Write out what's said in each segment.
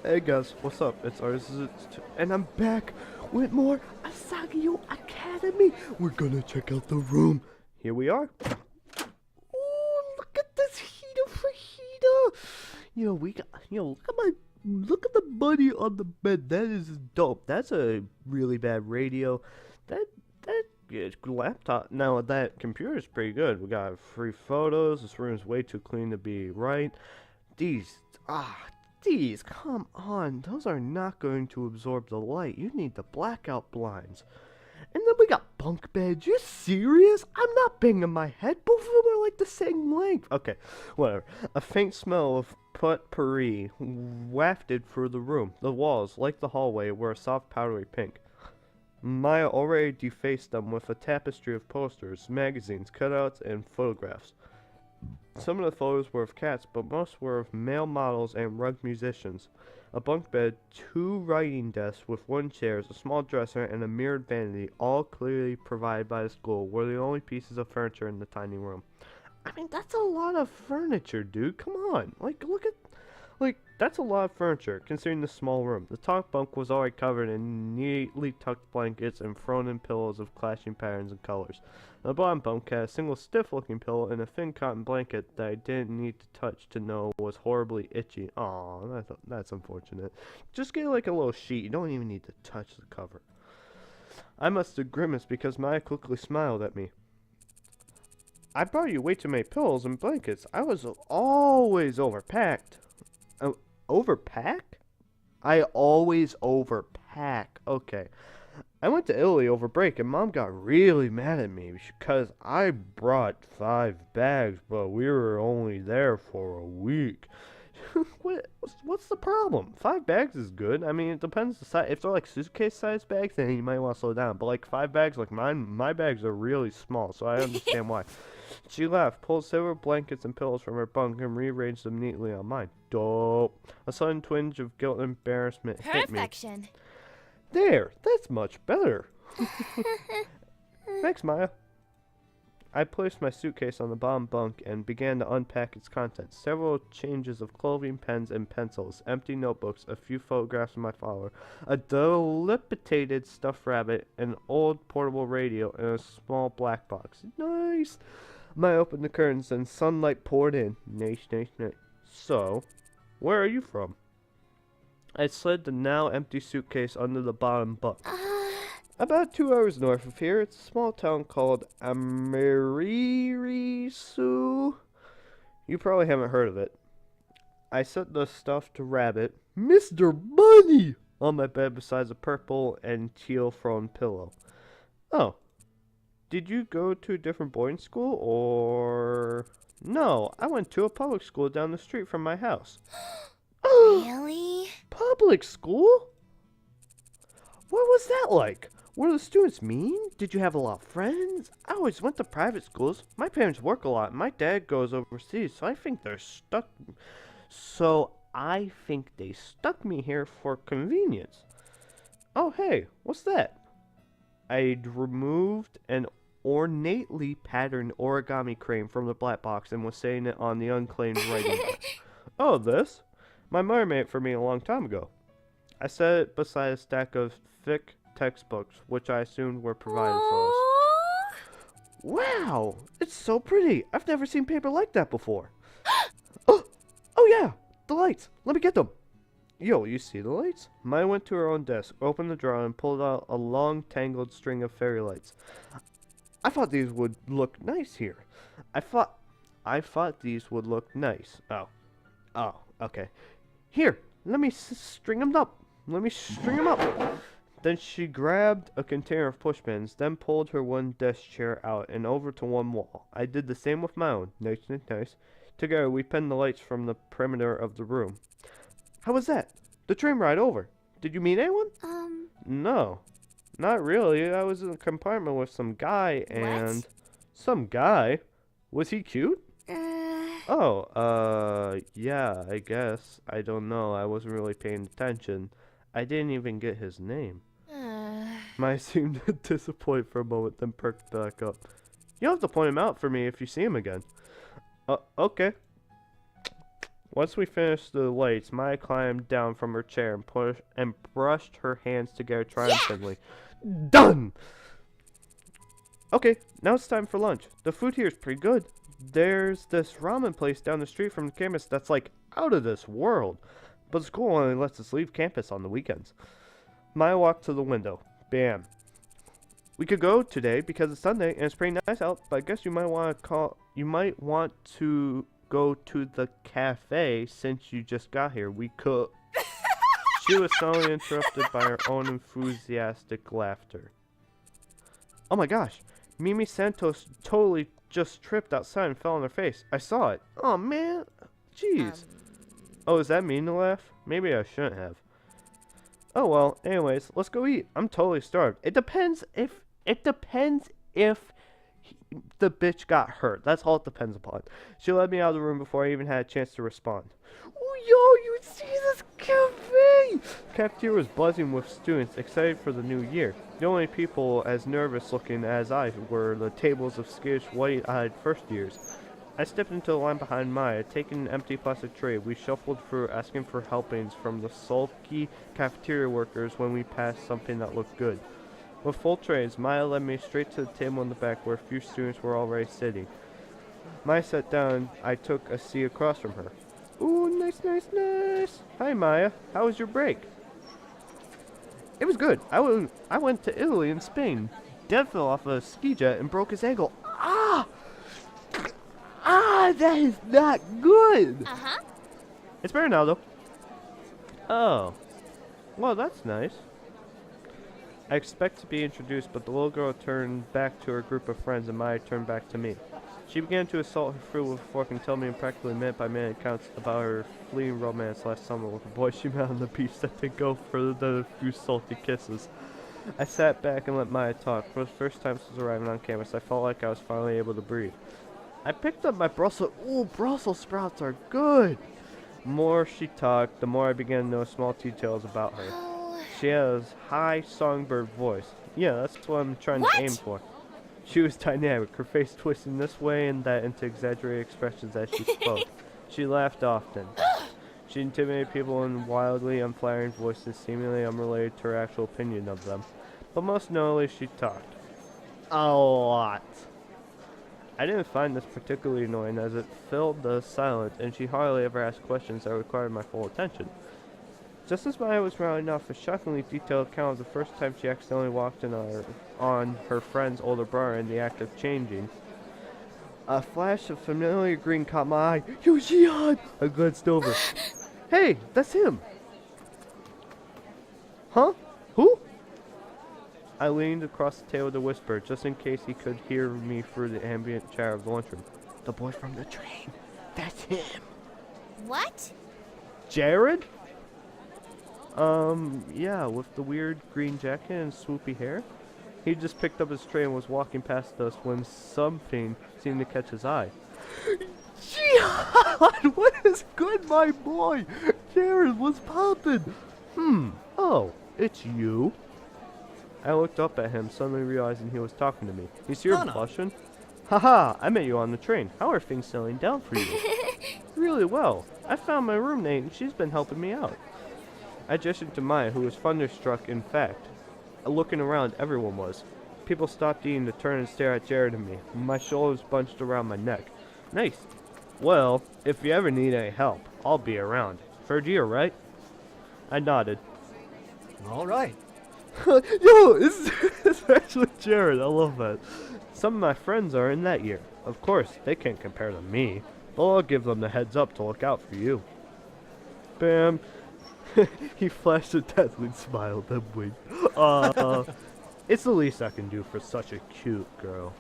Hey guys, what's up? It's ours, and I'm back with more Asagao Academy. We're gonna check out the room. Here we are. Ooh, look at this heater for heater. Look at the money on the bed. That is dope. That's a really bad radio. That laptop. Now that computer is pretty good. We got free photos. This room is way too clean to be right. These, ah, these, come on. Those are not going to absorb the light. You need the blackout blinds. And then we got bunk beds. You serious? I'm not banging my head. Both of them are like the same length. Okay, whatever. A faint smell of potpourri wafted through the room. The walls, like the hallway, were a soft powdery pink. Maya already defaced them with a tapestry of posters, magazines, cutouts, and photographs. Some of the photos were of cats, but most were of male models and rugged musicians. A bunk bed, two writing desks with wooden chairs, a small dresser, and a mirrored vanity, all clearly provided by the school, were the only pieces of furniture in the tiny room. I mean, that's a lot of furniture, dude. Come on. That's a lot of furniture, considering the small room. The top bunk was already covered in neatly tucked blankets and thrown-in pillows of clashing patterns and colors. The bottom bunk had a single stiff-looking pillow and a thin cotton blanket that I didn't need to touch to know was horribly itchy. Aw, that's unfortunate. Just get like a little sheet. You don't even need to touch the cover. I must have grimaced because Maya quickly smiled at me. I brought you way too many pillows and blankets. I was always overpacked. Overpack? I always overpack. Okay. I went to Italy over break and Mom got really mad at me because I brought 5 bags, but we were only there for a week. What's the problem? 5 bags is good. I mean, it depends the size. If they're like suitcase-sized bags, then you might want to slow down. But like 5 bags, like mine, my bags are really small, so I understand why. She laughed, pulled several blankets and pillows from her bunk, and rearranged them neatly on mine. Dope. A sudden twinge of guilt and embarrassment hit me. Perfection. There, that's much better. Thanks, Maya. I placed my suitcase on the bottom bunk and began to unpack its contents. Several changes of clothing, pens, and pencils, empty notebooks, a few photographs of my father, a dilapidated stuffed rabbit, an old portable radio, and a small black box. Nice! Maya opened the curtains and sunlight poured in. Nice, nice, nice. So, where are you from? I slid the now empty suitcase under the bottom bunk. About 2 hours north of here, it's a small town called Ameririsu. You probably haven't heard of it. I set the stuffed rabbit, Mr. Bunny, on my bed beside a purple and teal thrown pillow. Oh, did you go to a different boarding school, or... No, I went to a public school down the street from my house. Really? Public school? What was that like? Were the students mean? Did you have a lot of friends? I always went to private schools. My parents work a lot. My dad goes overseas, so I think they stuck me here for convenience. Oh, hey, what's that? I'd removed an ornately patterned origami crane from the black box and was setting it on the unclaimed writing book. Oh, this? My mother made it for me a long time ago. I set it beside a stack of thick textbooks, which I assumed were provided for us. Wow, it's so pretty. I've never seen paper like that before. Oh yeah, the lights. Let me get them. Yo, you see the lights? Maya went to her own desk, opened the drawer, and pulled out a long, tangled string of fairy lights. I thought these would look nice here. I thought these would look nice. Oh, okay. Here, let me string them up. Then she grabbed a container of pushpins, then pulled her one desk chair out and over to one wall. I did the same with my own. Nice, nice, nice. Together, we pinned the lights from the perimeter of the room. How was that? The train ride over. Did you meet anyone? No, not really. I was in a compartment with some guy and... What? Some guy? Was he cute? Yeah, I guess. I don't know. I wasn't really paying attention. I didn't even get his name. Maya seemed disappointed for a moment, then perked back up. You'll have to point him out for me if you see him again. Okay. Once we finished the lights, Maya climbed down from her chair and brushed her hands together triumphantly. Done! Okay, now it's time for lunch. The food here is pretty good. There's this ramen place down the street from the campus that's like out of this world. But the school only lets us leave campus on the weekends. Maya walked to the window. Bam. We could go today because it's Sunday and it's pretty nice out, but I guess you might want to go to the cafe since you just got here. We could. She was suddenly interrupted by her own enthusiastic laughter. Oh my gosh, Mimi Santos totally just tripped outside and fell on her face. I saw it. Oh man, jeez. Oh, is that mean to laugh? Maybe I shouldn't have. Oh well, anyways, let's go eat. I'm totally starved. It depends if the bitch got hurt. That's all it depends upon. She let me out of the room before I even had a chance to respond. Oh, yo, you see this cafe? The cafeteria was buzzing with students excited for the new year. The only people as nervous looking as I were the tables of skittish white-eyed first years. I stepped into the line behind Maya, taking an empty plastic tray. We shuffled through, asking for helpings from the sulky cafeteria workers when we passed something that looked good. With full trays, Maya led me straight to the table in the back where a few students were already sitting. Maya sat down. I took a seat across from her. Ooh, nice, nice, nice. Hi, Maya. How was your break? It was good. I went to Italy and Spain. Dad fell off a ski jet and broke his ankle. Ah! Ah, that is not good. Uh-huh. It's better now, though. Oh. Well, that's nice. I expect to be introduced, but the little girl turned back to her group of friends and Maya turned back to me. She began to assault her fruit with a fork and tell me in practically minute-by-minute accounts about her fleeting romance last summer with a boy she met on the beach that didn't go further than a few salty kisses. I sat back and let Maya talk. For the first time since arriving on campus, I felt like I was finally able to breathe. I picked up my Brussels sprouts are good! The more she talked, the more I began to know small details about her. Oh. She has a high songbird voice. Yeah, that's what I'm trying to aim for. She was dynamic, her face twisting this way and that into exaggerated expressions as she spoke. She laughed often. She intimidated people in wildly unflattering voices seemingly unrelated to her actual opinion of them. But most notably, she talked. A lot. I didn't find this particularly annoying as it filled the silence and she hardly ever asked questions that required my full attention. Just as Maya was rounding off a shockingly detailed account of the first time she accidentally walked in on her friend's older brother in the act of changing, a flash of familiar green caught my eye. Yo, Jihan! I glanced over. Hey, that's him! Huh? Who? I leaned across the table to whisper, just in case he could hear me through the ambient chatter of the lunchroom. The boy from the train. That's him. What? Jared? Yeah, with the weird green jacket and swoopy hair. He just picked up his tray and was walking past us when something seemed to catch his eye. Jihan! What is good, my boy? Jared, what's poppin'? Oh, it's you? I looked up at him, suddenly realizing he was talking to me. He's here blushing. Haha, I met you on the train. How are things settling down for you? Really well. I found my roommate and she's been helping me out. I gestured to Maya, who was thunderstruck in fact. Looking around, everyone was. People stopped eating to turn and stare at Jared and me. My shoulders bunched around my neck. Nice. Well, if you ever need any help, I'll be around. Third year, right? I nodded. All right. Yo, it's actually Jared. I love that. Some of my friends are in that year. Of course, they can't compare to me. But I'll give them the heads up to look out for you. Bam. He flashed a dazzling smile, then winked. It's the least I can do for such a cute girl.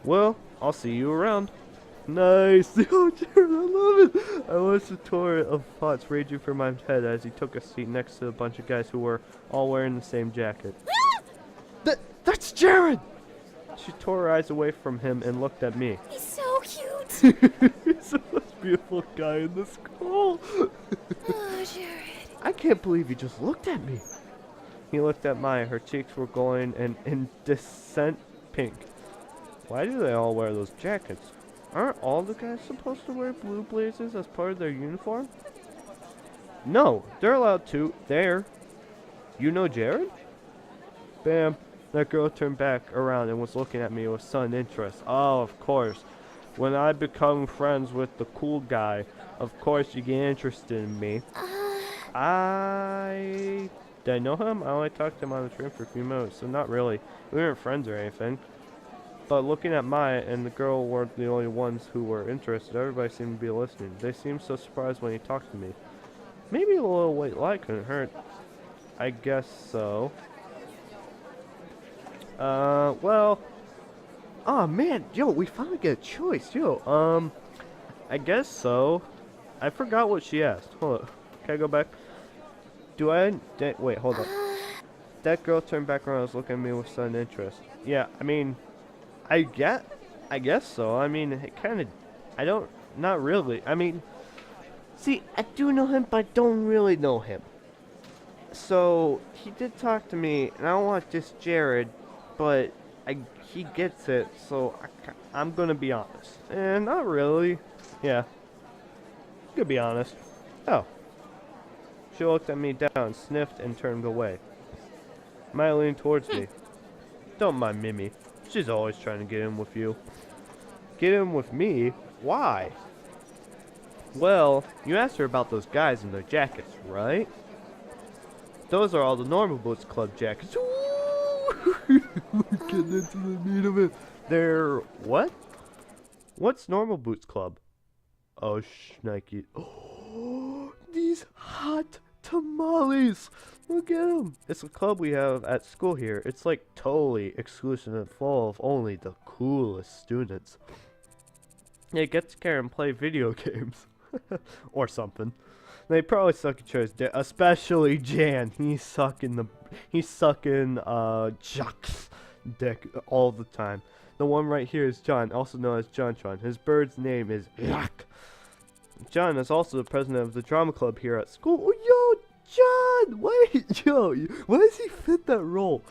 Well, I'll see you around. Nice! Yo, Jared, I love it! I watched a torrent of thoughts raging through my head as he took a seat next to a bunch of guys who were all wearing the same jacket. That's Jared! She tore her eyes away from him and looked at me. He's so cute. He's the most beautiful guy in the school. Oh, Jared. I can't believe he just looked at me. He looked at Maya. Her cheeks were glowing and indecent pink. Why do they all wear those jackets? Aren't all the guys supposed to wear blue blazers as part of their uniform? No, they're allowed to. There. You know Jared? Bam. That girl turned back around and was looking at me with sudden interest. Oh, of course. When I become friends with the cool guy, of course you get interested in me. Did I know him? I only talked to him on the train for a few minutes, so not really. We weren't friends or anything. But looking at Maya and the girl weren't the only ones who were interested. Everybody seemed to be listening. They seemed so surprised when he talked to me. Maybe a little white light couldn't hurt. I guess so. Well. Oh man, yo, we finally get a choice, yo. I guess so. I forgot what she asked. Hold up. Can I go back? Wait, hold up. That girl turned back around and was looking at me with sudden interest. Yeah, I mean, I guess so. I mean, it kind of, not really. I mean, see, I do know him, but I don't really know him. So, he did talk to me, and I don't want to diss Jared, but he gets it, so I'm gonna be honest. And not really. Yeah. Gonna be honest. Oh. She looked at me down, sniffed, and turned away. Maya leaned towards me. Don't mind Mimi. She's always trying to get in with you. Get in with me? Why? Well, you asked her about those guys in their jackets, right? Those are all the Normal Boots Club jackets. We're getting into the meat of it. They're what? What's Normal Boots Club? Oh, shnikey. Oh, these hot tamales. Look at them. It's a club we have at school here. It's like totally exclusive and full of only the coolest students. They get together and play video games. Or something. They probably suck each other's dick, especially Jan. He's sucking Chuck's dick all the time. The one right here is John, also known as John. His bird's name is Yak. John is also the president of the drama club here at school. Oh, yo, John! Why does he fit that role?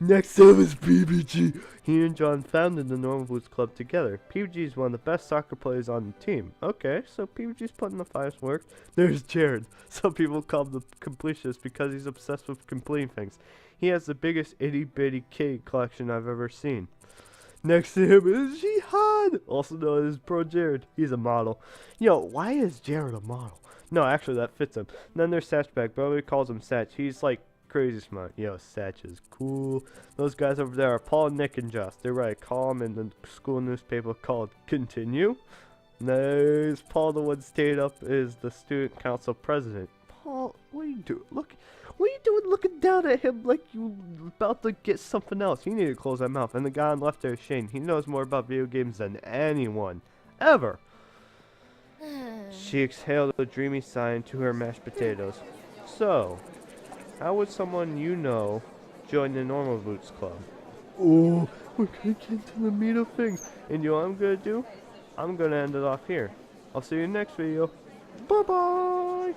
Next up is PBG. He and John founded the Normal Boots Club together. PBG is one of the best soccer players on the team. Okay, so PBG's putting the finest work. There's Jared. Some people call him the completionist because he's obsessed with completing things. He has the biggest itty-bitty kitty collection I've ever seen. Next to him is Jihad, also known as Pro Jared. He's a model. Yo, why is Jared a model? No, actually, that fits him. And then there's Satchback, but everybody calls him Satch. He's like crazy smart. Yo, Satch is cool. Those guys over there are Paul, Nick, and Josh. They're right. Call him in the school newspaper called Continue. Nice. Paul, the one stayed up, is the student council president. Paul, what are you doing? Look, what are you doing looking down at him like you about to get something else? You need to close that mouth. And the guy on the left there is Shane. He knows more about video games than anyone. Ever. She exhaled a dreamy sigh into her mashed potatoes. So, how would someone you know join the Normal Boots Club? Oh, we're gonna get into the meat of things. And you know what I'm gonna do? I'm gonna end it off here. I'll see you next video. Bye-bye!